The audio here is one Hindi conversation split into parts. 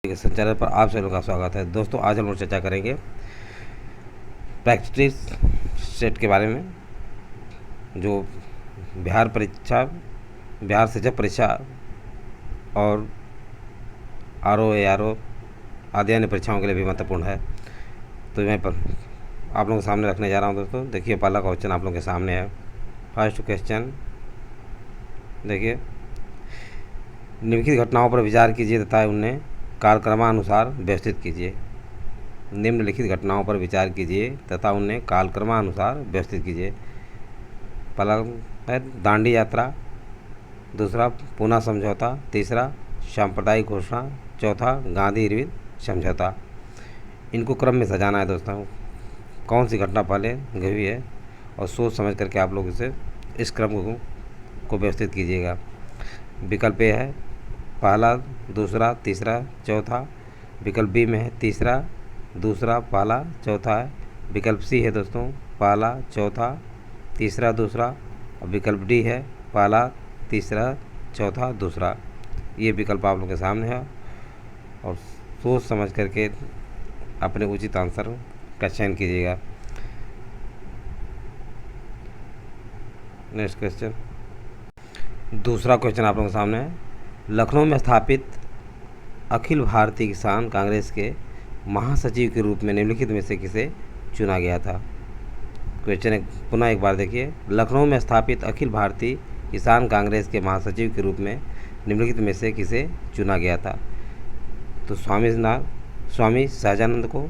चैनल पर आप सभी लोगों का स्वागत है। दोस्तों, आज हम लोग चर्चा करेंगे प्रैक्टिस सेट के बारे में, जो बिहार शिक्षक परीक्षा और RO आदि अन्य परीक्षाओं के लिए भी महत्वपूर्ण है। तो मैं आप लोगों के सामने रखने जा रहा हूं। दोस्तों देखिए, पहला क्वेश्चन आप लोगों के सामने है। फर्स्ट क्वेश्चन देखिए, निम्नलिखित घटनाओं पर विचार कीजिए तथा उन्हें कालक्रमानुसार व्यवस्थित कीजिए। निम्नलिखित घटनाओं पर विचार कीजिए तथा उन्हें कालक्रमानुसार व्यवस्थित कीजिए। पहला है दांडी यात्रा, दूसरा पूना समझौता, तीसरा सांप्रदायिक घोषणा, चौथा गांधी इरविन समझौता। इनको क्रम में सजाना है दोस्तों, कौन सी घटना पहले हुई है, और सोच समझ करके आप लोग इस क्रम को व्यवस्थित कीजिएगा। विकल्प ए है पहला, दूसरा, तीसरा, चौथा। विकल्प बी में है तीसरा, दूसरा, पहला, चौथा है। विकल्प सी है दोस्तों पहला, चौथा, तीसरा, दूसरा। और विकल्प डी है पहला, तीसरा, चौथा, दूसरा। ये विकल्प आप लोगों के सामने है, और सोच समझ करके अपने उचित आंसर का चयन कीजिएगा। नेक्स्ट क्वेश्चन, दूसरा क्वेश्चन आप लोगों के सामने है। लखनऊ में स्थापित अखिल भारतीय किसान कांग्रेस के महासचिव के रूप में निम्नलिखित में से किसे चुना गया था। क्वेश्चन पुनः एक बार देखिए। लखनऊ में स्थापित अखिल भारतीय किसान कांग्रेस के महासचिव के रूप में निम्नलिखित में से किसे चुना गया था। तो स्वामी सहजानंद को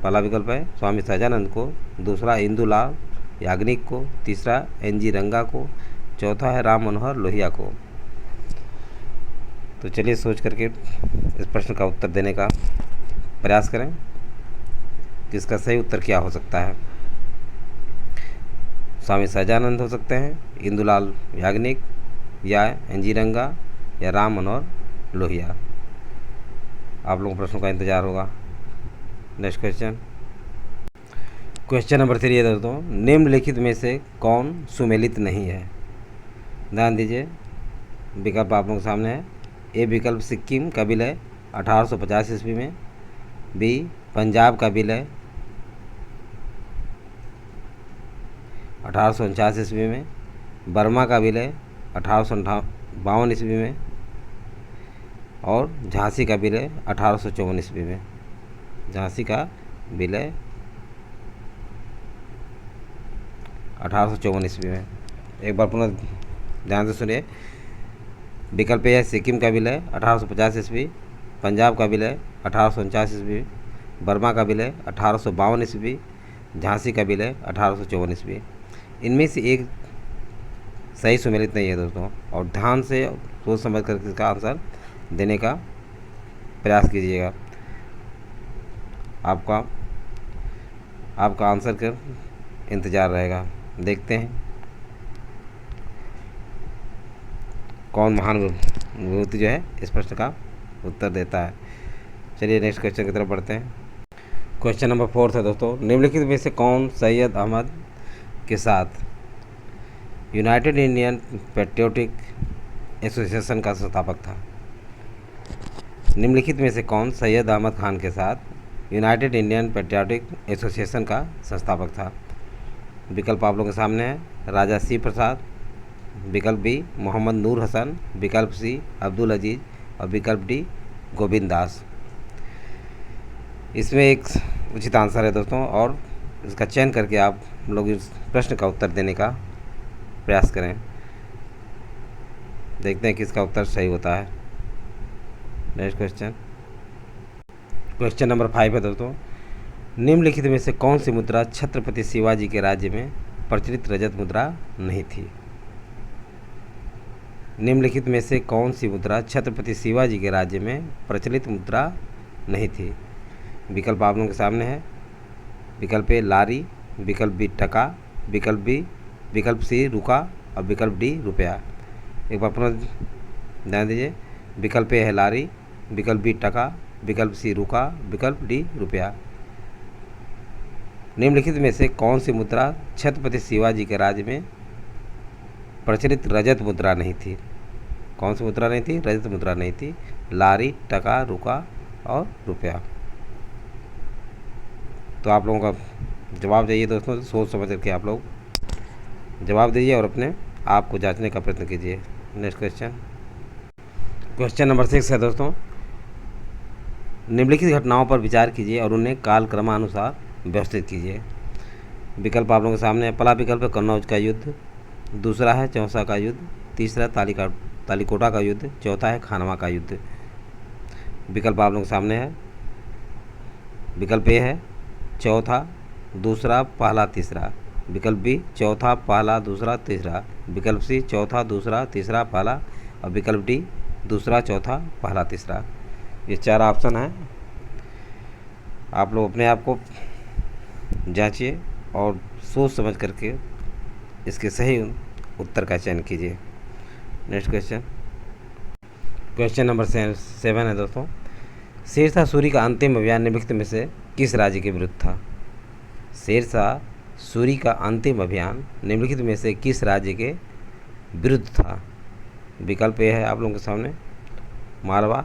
पहला विकल्प है, स्वामी सहजानंद को। दूसरा इंदुलाल याग्निक को। तीसरा NG रंगा को। चौथा है राम मनोहर लोहिया को। तो चलिए सोच करके इस प्रश्न का उत्तर देने का प्रयास करें कि इसका सही उत्तर क्या हो सकता है। स्वामी सहजानंद हो सकते हैं, इंदुलाल याग्निक, या NG रंगा, या राम मनोहर लोहिया। आप लोगों को प्रश्नों का इंतजार होगा। नेक्स्ट क्वेश्चन, क्वेश्चन नंबर 3 है दोस्तों। निम्नलिखित में से कौन सुमेलित नहीं है। ध्यान दीजिए, विकल्प आप लोगों के सामने है। ए विकल्प सिक्किम का विलय 1850 ईस्वी में। बी पंजाब का विलय 1849 ईस्वी में। बर्मा का विलय 1852 ईस्वी में। और झांसी का विलय 1854 ईस्वी में। झांसी का विलय 1854 ईस्वी में। एक बार पुनः ध्यान से सुनिए। विकल्प है सिक्किम का विलय 1850 ईस्वी, पंजाब का विलय 1849 ईस्वी, बर्मा का विलय 1852 ईस्वी, झांसी का विलय 1854 ईस्वी। इनमें से एक सही सुमेलित नहीं है दोस्तों, और ध्यान से सोच समझ कर इसका आंसर देने का प्रयास कीजिएगा। आपका आंसर का इंतज़ार रहेगा। देखते हैं कौन महान विभूति जो है इस प्रश्न का उत्तर देता है। चलिए नेक्स्ट क्वेश्चन की तरफ बढ़ते हैं। क्वेश्चन नंबर 4 है दोस्तों। निम्नलिखित में से कौन सैयद अहमद के साथ यूनाइटेड इंडियन पेट्रियोटिक एसोसिएशन का संस्थापक था। निम्नलिखित में से कौन सैयद अहमद खान के साथ यूनाइटेड इंडियन पेट्रियोटिक एसोसिएशन का संस्थापक था। विकल्प आप लोगों के सामने है। राजा सी प्रसाद, विकल्प बी मोहम्मद नूर हसन, विकल्प सी अब्दुल अजीज, और विकल्प डी गोविंद दास। इसमें एक उचित आंसर है दोस्तों, और इसका चयन करके आप लोग इस प्रश्न का उत्तर देने का प्रयास करें। देखते हैं कि इसका उत्तर सही होता है। नेक्स्ट क्वेश्चन, क्वेश्चन नंबर 5 है दोस्तों। निम्नलिखित में से कौन सी मुद्रा छत्रपति शिवाजी के राज्य में प्रचलित रजत मुद्रा नहीं थी। निम्नलिखित में से कौन सी मुद्रा छत्रपति शिवाजी के राज्य में प्रचलित मुद्रा नहीं थी। विकल्प आप लोगों के सामने है। विकल्प ए लारी, विकल्प बी टका, विकल्प सी रुका, और विकल्प डी रुपया। एक बार पुनः ध्यान दीजिए। विकल्प ए है लारी, विकल्प बी टका, विकल्प सी रुका, विकल्प डी रुपया। निम्नलिखित में से कौन सी मुद्रा छत्रपति शिवाजी के राज्य में प्रचलित रजत मुद्रा नहीं थी। कौन सी मुद्रा नहीं थी? रजत मुद्रा नहीं थी। लारी, टका, रुका और रुपया। तो आप लोगों का जवाब चाहिए दोस्तों, सोच समझ करके आप लोग जवाब दीजिए और अपने आप को जांचने का प्रयत्न कीजिए। नेक्स्ट क्वेश्चन नंबर 6 है दोस्तों, निम्नलिखित घटनाओं पर विचार कीजिए और उन्हें कालक्रमानुसार व्यवस्थित कीजिए। विकल्प आप लोगों के सामने है। पहला विकल्प है कन्नौज का युद्ध, दूसरा है चौसा का युद्ध, तीसरा तालीकोटा का युद्ध, चौथा है खानवा का युद्ध। विकल्प आप लोगों के सामने है। विकल्प ए है चौथा, दूसरा, पहला, तीसरा। विकल्प बी चौथा, पहला, दूसरा, तीसरा। विकल्प सी चौथा, दूसरा, तीसरा, पहला। और विकल्प डी दूसरा, चौथा, पहला, तीसरा। ये 4 ऑप्शन हैं। आप लोग अपने आप को जांचिए और सोच समझ करके इसके सही उत्तर का चयन कीजिए। नेक्स्ट क्वेश्चन नंबर 7 है दोस्तों, शेरशाह सूरी का अंतिम अभियान निम्नलिखित में से किस राज्य के विरुद्ध था? शेरशाह सूरी का अंतिम अभियान निम्नलिखित में से किस राज्य के विरुद्ध था? विकल्प ए है आप लोगों के सामने मालवा,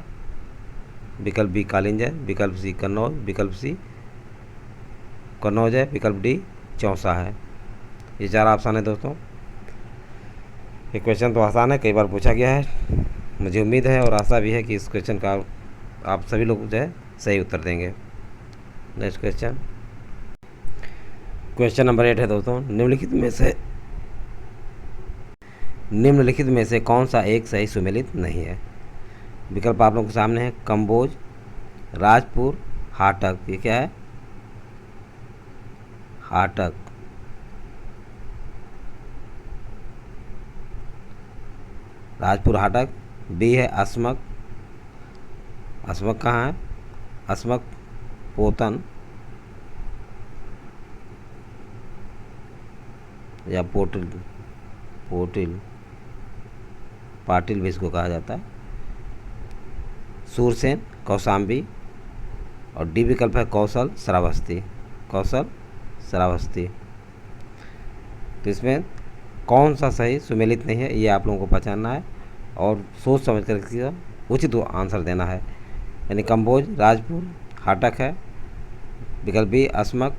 विकल्प बी कालिंजर, विकल्प सी कन्नौज, विकल्प सी कन्नौज है, विकल्प डी चौसा है। ये 4 ऑप्शन है दोस्तों। ये क्वेश्चन तो आसान है, कई बार पूछा गया है। मुझे उम्मीद है और आशा भी है कि इस क्वेश्चन का आप सभी लोग जो है सही उत्तर देंगे। नेक्स्ट क्वेश्चन नंबर 8 है दोस्तों, निम्नलिखित में से कौन सा एक सही सुमेलित नहीं है? विकल्प आप लोगों के सामने है कंबोज, राजपुर, हाटक। ये क्या है? हाटक। राजपुर, हाटक। बी है अस्मक। अस्मक कहाँ है? अस्मक पोतन या पाटिल भी इसको कहा जाता है। सूरसेन, कौशाम्बी। और डी विकल्प है कौशल श्रावस्ती। कौशल श्रावस्ती। तो इसमें कौन सा सही सुमेलित नहीं है ये आप लोगों को पहचानना है और सोच समझ कर इसका उचित आंसर देना है। यानी कंबोज, राजपुर, हाटक है। विकल्प बी अस्मक,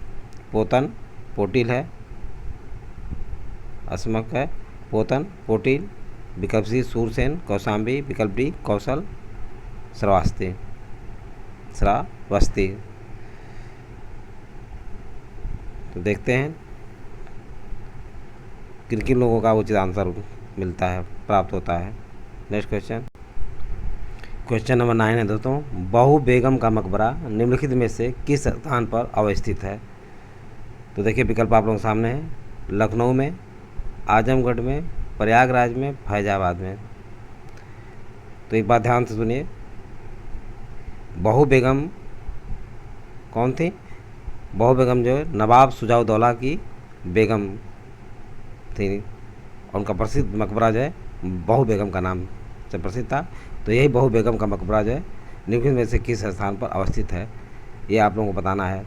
पोतन, पोटिल है। अस्मक है, पोतन, पोटिल। विकल्प सी सूरसेन, कौशाम्बी। विकल्प डी कौशल श्रावस्ती। तो देखते हैं किन किन लोगों का उचित आंसर मिलता है, प्राप्त होता है। नेक्स्ट क्वेश्चन नंबर 9 है दोस्तों, बहू बेगम का मकबरा निम्नलिखित में से किस स्थान पर अवस्थित है? तो देखिए विकल्प आप लोगों के सामने है, लखनऊ में, आजमगढ़ में, प्रयागराज में, फैजाबाद में। तो एक बात ध्यान से सुनिए, बहू बेगम कौन थी? बहू बेगम जो है नवाब शुजाउद्दौला की बेगम थी और उनका प्रसिद्ध मकबरा जो है बहू बेगम का नाम से प्रसिद्ध था। तो यही बहू बेगम का मकबरा जो है निम्नलिखित में से किस स्थान पर अवस्थित है ये आप लोगों को बताना है।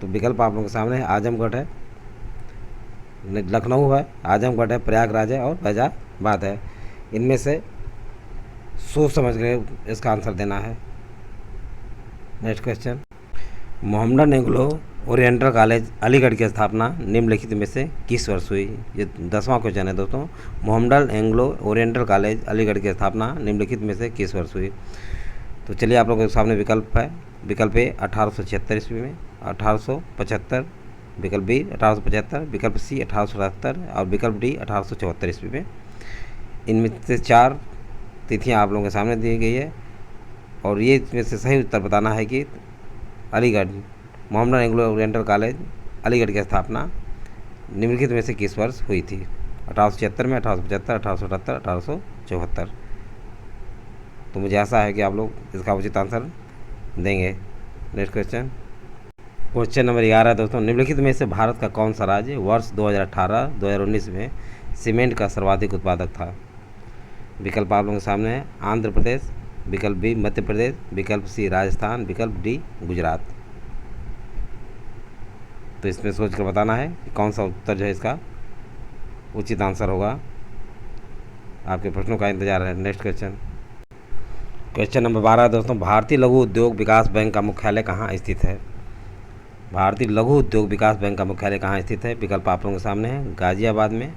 तो विकल्प आप लोगों के सामने है, आजमगढ़ है, लखनऊ है, आजमगढ़ है, प्रयागराज है और फैजाबाद है। इनमें से सोच समझ कर इसका आंसर देना है। Next question, Mohammedan Anglo oriental college Aligarh की स्थापना निम्नलिखित में से किस वर्ष हुई? ये 10वां क्वेश्चन है दोस्तों, Mohammedan Anglo oriental college Aligarh की स्थापना निम्नलिखित में से किस वर्ष हुई? तो चलिए आप लोगों के सामने विकल्प है। विकल्प ए 1876 ईस्वी में, 1875, विकल्प बी 1875, विकल्प सी 1877 और विकल्प डी 1874 ईस्वी में। इनमें से 4 तिथियाँ आप लोगों के सामने दी गई है और ये इसमें से सही उत्तर बताना है कि Aligarh Mohammedan Anglo oriental college Aligarh की स्थापना निम्नलिखित में से किस वर्ष हुई थी? 1876 में, 1875, 1878, 1874। तो मुझे आशा है कि आप लोग इसका उचित आंसर देंगे। नेक्स्ट क्वेश्चन नंबर 11 दोस्तों, निम्नलिखित में से भारत का कौन सा राज्य वर्ष 2018-2019 में सीमेंट का सर्वाधिक उत्पादक था? विकल्प आप लोगों के सामने है, आंध्र प्रदेश, विकल्प बी मध्य प्रदेश, विकल्प सी राजस्थान, विकल्प डी गुजरात। तो इसमें सोच कर बताना है कि कौन सा उत्तर जो है इसका उचित आंसर होगा। आपके प्रश्नों का इंतजार है। नेक्स्ट क्वेश्चन नंबर 12 दोस्तों, भारतीय लघु उद्योग विकास बैंक का मुख्यालय कहाँ स्थित है? भारतीय लघु उद्योग विकास बैंक का मुख्यालय कहाँ स्थित है? विकल्प आप लोगों के सामने है, गाजियाबाद में,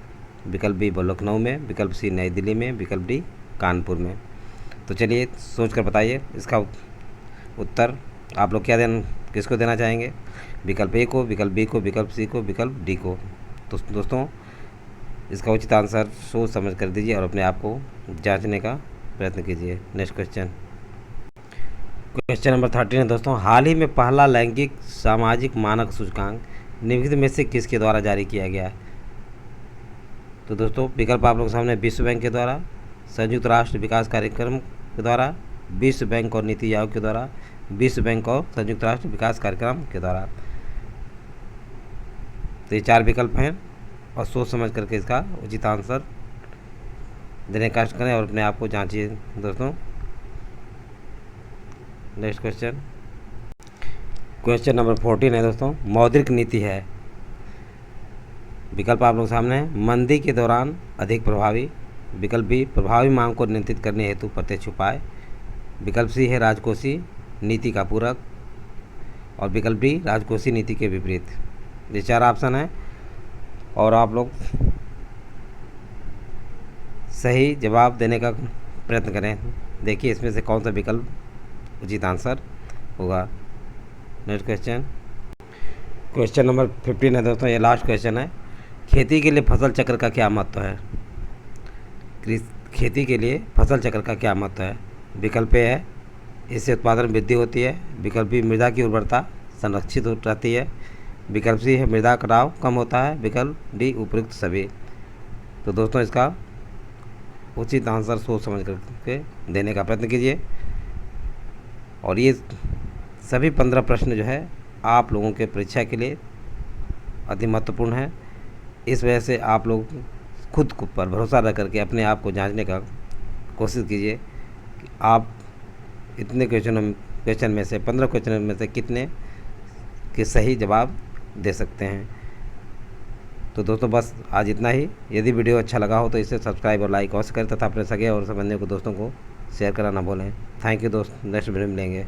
विकल्प बी लखनऊ में, विकल्प सी नई दिल्ली में, विकल्प डी कानपुर में। तो चलिए सोच कर बताइए इसका उत्तर आप लोग किसको देना चाहेंगे? विकल्प ए को, विकल्प बी को, विकल्प सी को, विकल्प डी को। तो दोस्तों इसका उचित आंसर सोच समझ कर दीजिए और अपने आप को जांचने का प्रयत्न कीजिए। नेक्स्ट क्वेश्चन नंबर 13 है दोस्तों, हाल ही में पहला लैंगिक सामाजिक मानक सूचकांक निम्नलिखित में से किसके द्वारा जारी किया गया है? तो दोस्तों विकल्प आप लोगों के सामने विश्व बैंक के द्वारा, संयुक्त राष्ट्र विकास कार्यक्रम के द्वारा, विश्व बैंक और नीति आयोग के द्वारा, विश्व बैंक और संयुक्त राष्ट्र विकास कार्यक्रम के द्वारा। तो ये 4 विकल्प हैं और सोच समझ करके इसका उचित आंसर देने का करें और अपने आप को जांचिए दोस्तों। नेक्स्ट क्वेश्चन नंबर 14 है दोस्तों, मौद्रिक नीति है। विकल्प आप लोग सामने है, मंदी के दौरान अधिक प्रभावी, विकल्प बी प्रभावी मांग को नियंत्रित करने हेतु प्रत्यक्ष उपाय, विकल्प सी है राजकोषीय नीति का पूरक और विकल्प डी राजकोषीय नीति के विपरीत। ये 4 ऑप्शन है और आप लोग सही जवाब देने का प्रयत्न करें। देखिए इसमें से कौन सा विकल्प उचित आंसर होगा। नेक्स्ट क्वेश्चन नंबर 15 है दोस्तों, ये लास्ट क्वेश्चन है, खेती के लिए फसल चक्र का क्या महत्व है? खेती के लिए फसल चक्र का क्या महत्व है? विकल्प ए है इससे उत्पादन वृद्धि होती है, विकल्प बी मृदा की उर्वरता संरक्षित रहती है, विकल्प सी है मृदा कटाव कम होता है, विकल्प डी उपयुक्त सभी। तो दोस्तों इसका उचित आंसर सोच समझ करके देने का प्रयत्न कीजिए और ये सभी 15 प्रश्न जो है आप लोगों के परीक्षा के लिए अति महत्वपूर्ण है। इस वजह से आप लोग खुद पर भरोसा रख करके अपने आप को जांचने का कोशिश कीजिए कि आप इतने क्वेश्चन में से 15 क्वेश्चन में से कितने के सही जवाब दे सकते हैं। तो दोस्तों बस आज इतना ही। यदि वीडियो अच्छा लगा हो तो इसे सब्सक्राइब और लाइक अवश्य करें तथा अपने सगे और संबंधियों को दोस्तों को शेयर करना ना भूलें। थैंक यू दोस्त, नेक्स्ट वीडियो में मिलेंगे।